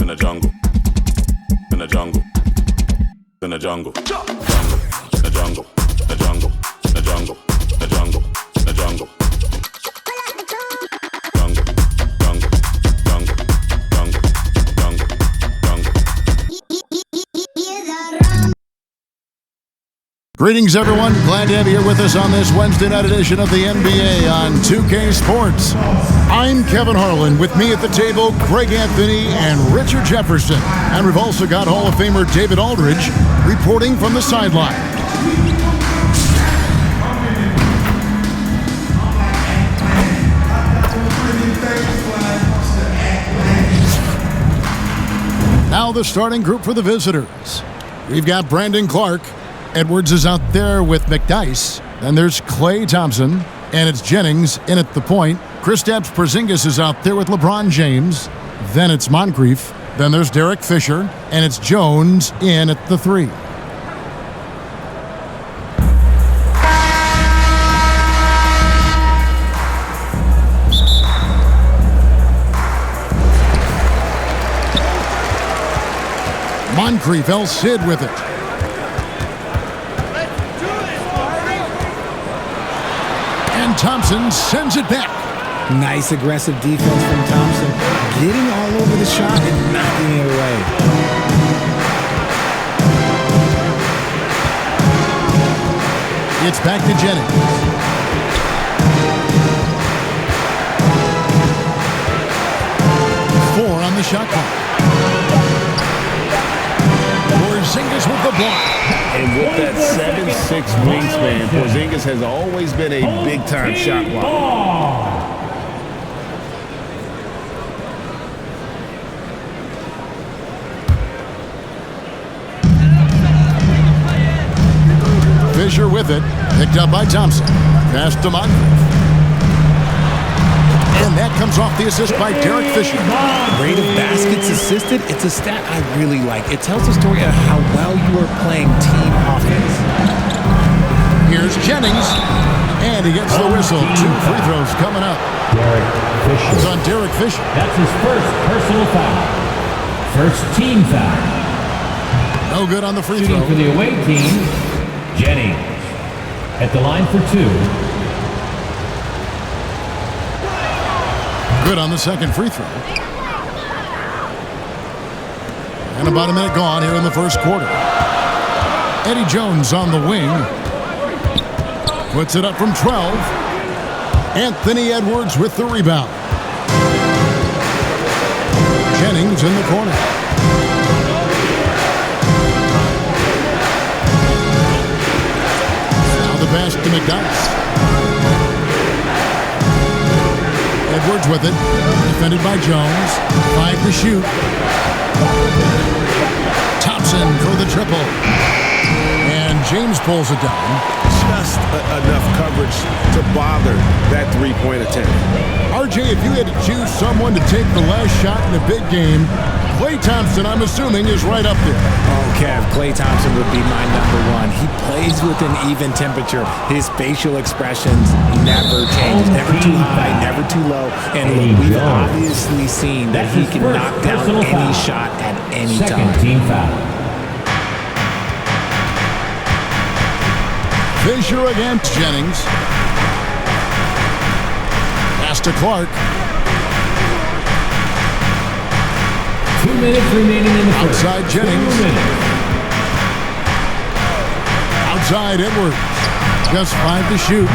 in the jungle, in the jungle, in the jungle, jungle, the jungle, the jungle, the jungle, the jungle, the jungle. Greetings, everyone. Glad to have you here with us on this Wednesday night edition of the NBA on 2K Sports. I'm Kevin Harlan. With me at the table, Greg Anthony and Richard Jefferson. And we've also got Hall of Famer David Aldridge reporting from the sideline. Now the starting group for the visitors. We've got Brandon Clark. Edwards is out there with McDyess. Then there's Klay Thompson, and it's Jennings in at the point. Kristaps Porzingis is out there with LeBron James. Then it's Moncrief. Then there's Derek Fisher, and it's Jones in at the 3. Moncrief, El Cid with it. Thompson sends it back. Nice aggressive defense from Thompson. Getting all over the shot and knocking it away. It's back to Jennings. Four on the shot clock. Porzingis with the block. And with that 7'6" wingspan, Porzingis has always been a big-time shot blocker. Fisher with it, picked up by Thompson. Pass to Moncrief. And that comes off the assist by Derek Fisher. Rate of baskets assisted, it's a stat I really like. It tells the story of how well you are playing team offense. Here's Jennings, and he gets the whistle. 2 free throws coming up. Derek Fisher. It's on Derek Fisher. That's his first personal foul. First team foul. No good on the free Shooting throw. for the away team, Jennings. At the line for 2. Good on the second free throw. And about a minute gone here in the first quarter. Eddie Jones on the wing. Puts it up from 12. Anthony Edwards with the rebound. Jennings in the corner. Now the pass to McDyess. Edwards with it, defended by Jones. 5 to shoot. Thompson for the triple. And James pulls it down. Just enough coverage to bother that three-point attempt. RJ, if you had to choose someone to take the last shot in a big game, Klay Thompson, I'm assuming, is right up there. Oh, Kev, Klay Thompson would be my #1. He plays with an even temperature. His facial expressions never change. Never too high, never too low. And look, we've obviously seen that he can knock down any shot at any time. Second team foul. Fisher against Jennings. Pass to Clark. 2 minutes remaining in the first. Outside Jennings. 2 minutes. Outside Edwards. Just 5 to shoot.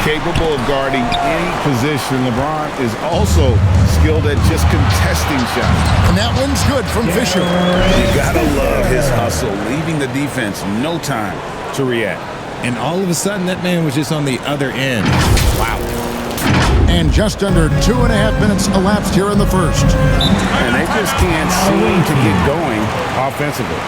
Capable of guarding any position. LeBron is also skilled at just contesting shots. And that one's good from Fisher. You gotta love his hustle, leaving the defense no time to react. And all of a sudden, that man was just on the other end. Wow. And just under 2.5 minutes elapsed here in the first. And they just can't seem to get going offensively.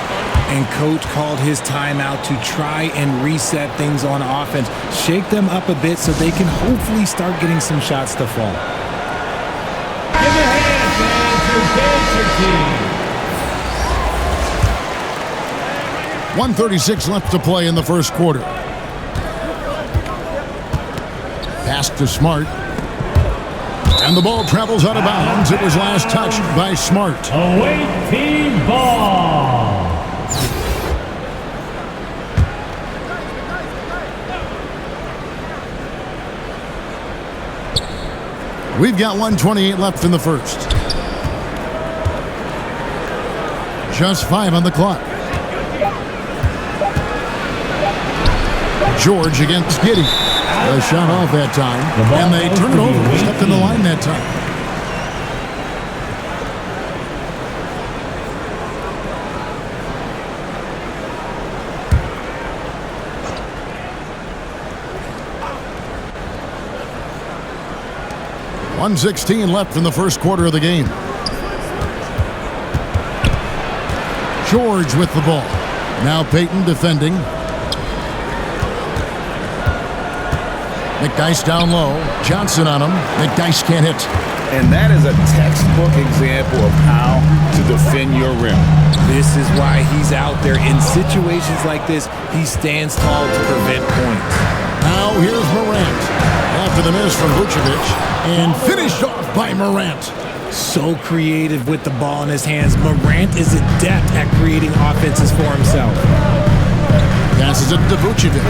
And coach called his timeout to try and reset things on offense. Shake them up a bit so they can hopefully start getting some shots to fall. Give your hands, fans, to advance your team. 1:36 left to play in the first quarter. Pass to Smart. And the ball travels out of bounds. It was last touched by Smart. Away team ball. We've got 1:28 left in the first. Just 5 on the clock. George against Giddy. A shot off that time. And they turn it over. Stepped in the line that time. .116 left in the first quarter of the game. George with the ball. Now Payton defending. McDyess down low. Johnson on him. McDyess can't hit. And that is a textbook example of how to defend your rim. This is why he's out there. In situations like this, he stands tall to prevent points. Now here's Morant. After the miss from Vucevic. And finished off by Morant. So creative with the ball in his hands. Morant is adept at creating offenses for himself. Passes it to Vucevic.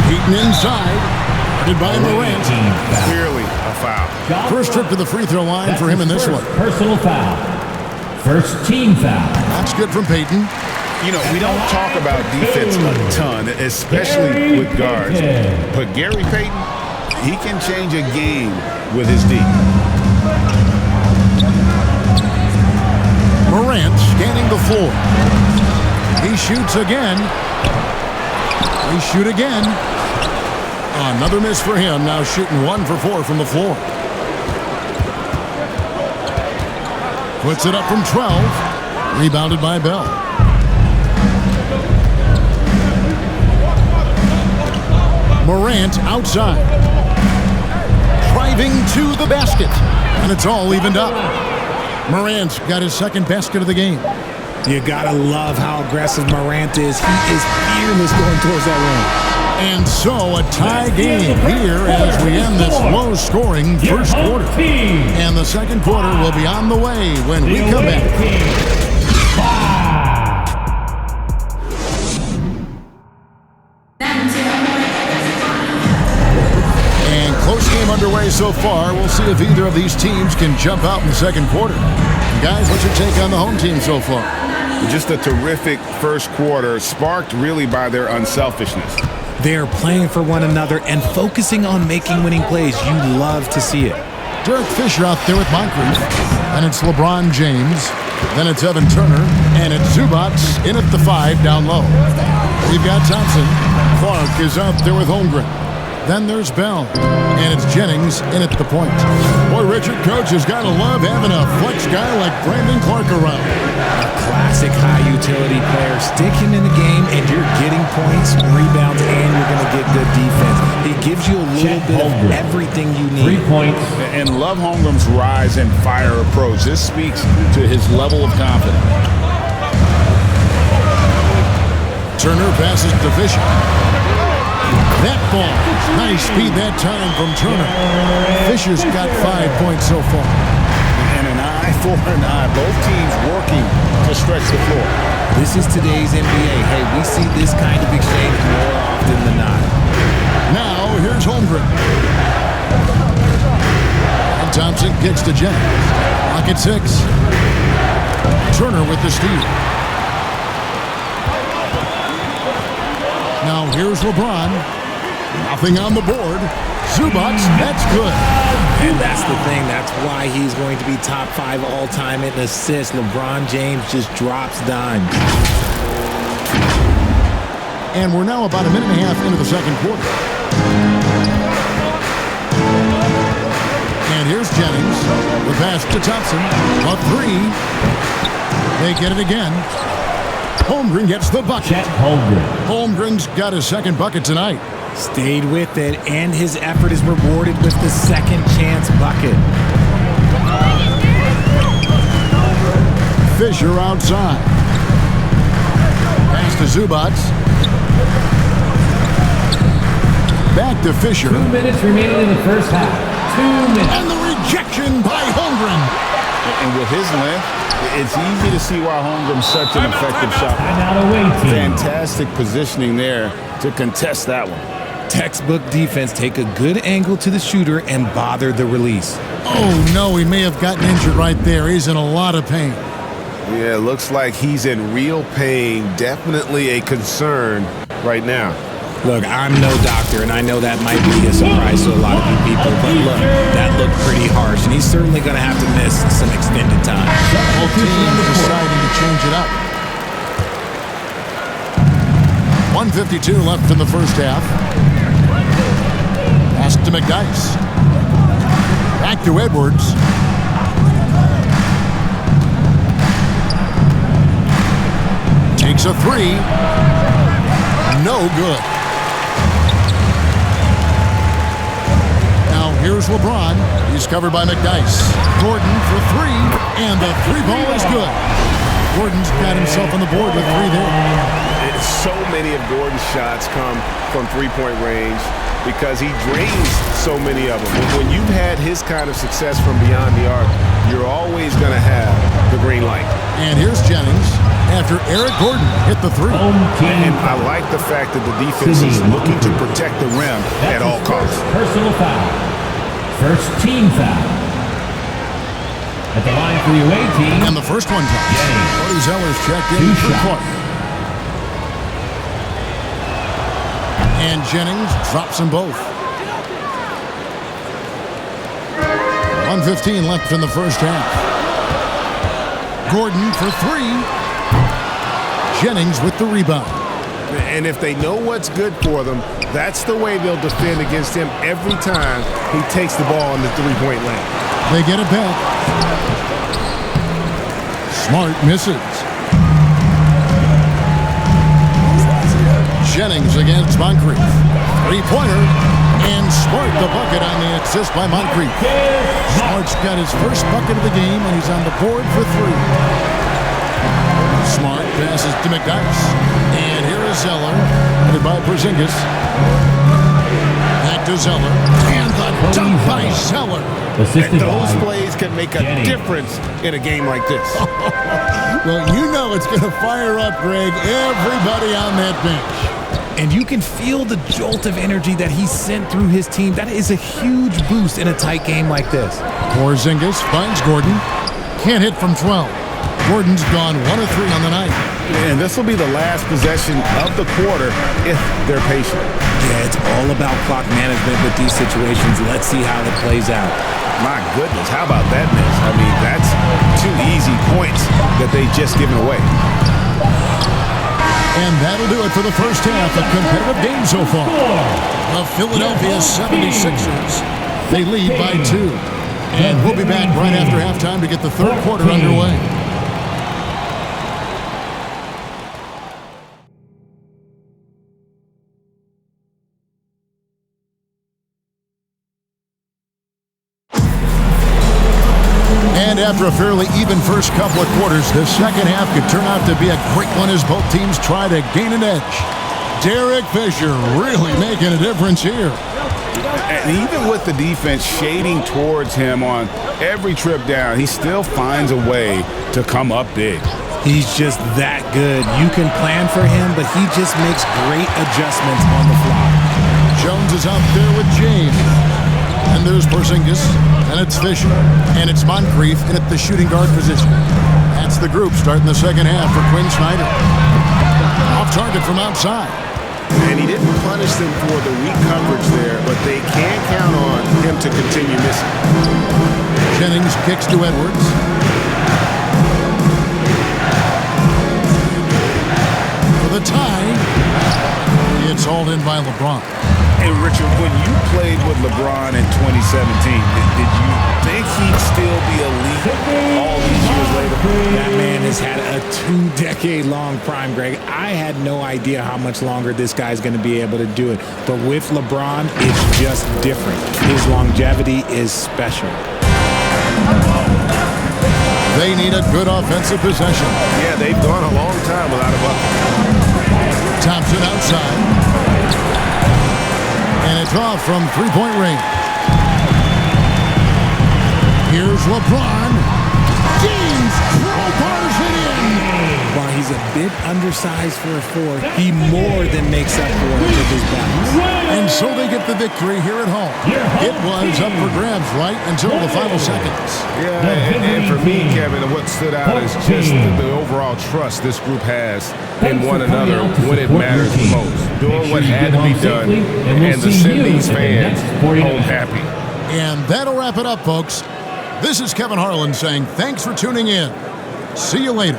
Beaten inside. Guarded by Morant. Clearly a foul. First trip to the free throw line for him in this one. Personal foul. First team foul. That's good from Payton. You know, we don't talk about defense a ton, especially with guards. But Gary Payton, he can change a game with his D. Morant scanning the floor. He shoots again. He shoot again. Another miss for him. Now shooting 1 for 4 from the floor. Puts it up from 12. Rebounded by Bell. Morant outside. Driving to the basket. And it's all evened up. Morant's got his second basket of the game. You gotta love how aggressive Morant is. He is fearless going towards that rim. And so a tie game here as we end this low-scoring first quarter. And the second quarter will be on the way when we come back. And close game underway so far. We'll see if either of these teams can jump out in the second quarter. Guys, what's your take on the home team so far? Just a terrific first quarter, sparked really by their unselfishness. They are playing for one another and focusing on making winning plays. You love to see it. Derek Fisher out there with Moncrief. And it's LeBron James. Then it's Evan Turner. And it's Zubac in at the 5 down low. We've got Thompson. Clark is out there with Holmgren. Then there's Bell. And it's Jennings in at the point. Boy, Richard, coach has got to love having a flex guy like Brandon Clark around. A classic high utility player. Stick him in the game and you're getting points, rebounds, and you're going to get good defense. He gives you a little bit of everything you need. 3 points. And love Holmgren's rise and fire approach. This speaks to his level of confidence. Turner passes to Fisher. That ball. Nice speed that time from Turner. Fisher's got 5 points so far. And an eye for an eye. Both teams working to stretch the floor. This is today's NBA. Hey, we see this kind of exchange more often than not. Now, here's Holmgren. And Thompson kicks to Jennings. Clock at 6. Turner with the steal. Now, here's LeBron. Nothing on the board. Zubac, that's good. And that's the thing. That's why he's going to be top 5 all-time in assists. LeBron James just drops dimes. And we're now about a minute and a half into the second quarter. And here's Jennings. The pass to Thompson. A 3. They get it again. Holmgren gets the bucket. Chet Holmgren. Holmgren's got his second bucket tonight. Stayed with it, and his effort is rewarded with the second chance bucket. Fisher outside. Pass to Zubac. back to Fisher. 2 minutes remaining in the first half. 2 minutes. And the rejection by Holmgren. And with his length, it's easy to see why Holmgren's such an effective shot. And now the away team. Fantastic positioning there to contest that one. Textbook defense. Take a good angle to the shooter and bother the release. Oh, no, he may have gotten injured right there. He's in a lot of pain. Yeah, looks like he's in real pain. Definitely a concern right now. Look, I'm no doctor, and I know that might be a surprise to a lot of you people, but look, that looked pretty harsh, and he's certainly going to have to miss some extended time. Both teams deciding to change it up. 1:52 left in the first half. Pass to McDyess. Back to Edwards. Takes a three. No good. Now here's LeBron. He's covered by McDyess. Gordon for three, and the three ball is good. Gordon's got himself on the board with three there. So many of Gordon's shots come from three-point range because he drains so many of them. When you've had his kind of success from beyond the arc, you're always going to have the green light. And here's Jennings after Eric Gordon hit the three. And I like the fact that the defense is looking to protect the rim at all costs. Personal foul. First team foul. At the line for the away team. And the first one comes. Cody Zeller's checked in for Clark. And Jennings drops them both. 1:15 left in the first half. Gordon for three. Jennings with the rebound. And if they know what's good for them, that's the way they'll defend against him every time he takes the ball in the three-point lane. They get it back. Smart misses. Jennings against Moncrief. Three-pointer. And Smart the bucket on the assist by Moncrief. Smart's got his first bucket of the game, and he's on the board for three. Smart passes to McDyess. And here is Zeller, headed by Porzingis. Back to Zeller. And the dunk by Zeller. And those plays can make a difference in a game like this. Well, you know it's going to fire up, Greg, everybody on that bench. And you can feel the jolt of energy that he sent through his team. That is a huge boost in a tight game like this. Porzingis finds Gordon. Can't hit from 12. Gordon's gone 1 of 3 on the night. And this will be the last possession of the quarter if they're patient. Yeah, it's all about clock management with these situations. Let's see how it plays out. My goodness, how about that miss? I mean, that's 2 easy points that they just given away. And that'll do it for the first half. A competitive game so far. The Philadelphia 76ers. They lead by 2. And we'll be back right after halftime to get the third quarter underway. And after a fairly even first couple of quarters, the second half could turn out to be a great one as both teams try to gain an edge. Derek Fisher really making a difference here. And even with the defense shading towards him on every trip down, he still finds a way to come up big. He's just that good. You can plan for him, but he just makes great adjustments on the fly. Jones is out there with James. And there's Porzingis, and it's Fisher, and it's Moncrief in at the shooting guard position. That's the group starting the second half for Quinn Snyder. Off target from outside. And he didn't punish them for the weak coverage there, but they can count on him to continue missing. Jennings kicks to Edwards. For the tie, it's hauled in by LeBron. And Richard, when you played with LeBron in 2017, did you think he'd still be elite all these years later? That man has had a 2-decade-long prime, Greg. I had no idea how much longer this guy's going to be able to do it. But with LeBron, it's just different. His longevity is special. They need a good offensive possession. Yeah, they've gone a long time without a bucket. Thompson outside. And it's off from three-point range. Here's LeBron. James crowbars it in. While he's a bit undersized for a four, he more than makes up for it with his bounce. And so they get the victory here at home. It was up for grabs right until the final seconds. Yeah, and for me, Kevin, what stood out is just the overall trust this group has in one another when it matters the most. Doing what had to be done and to send these fans home happy. And that'll wrap it up, folks. This is Kevin Harlan saying thanks for tuning in. See you later.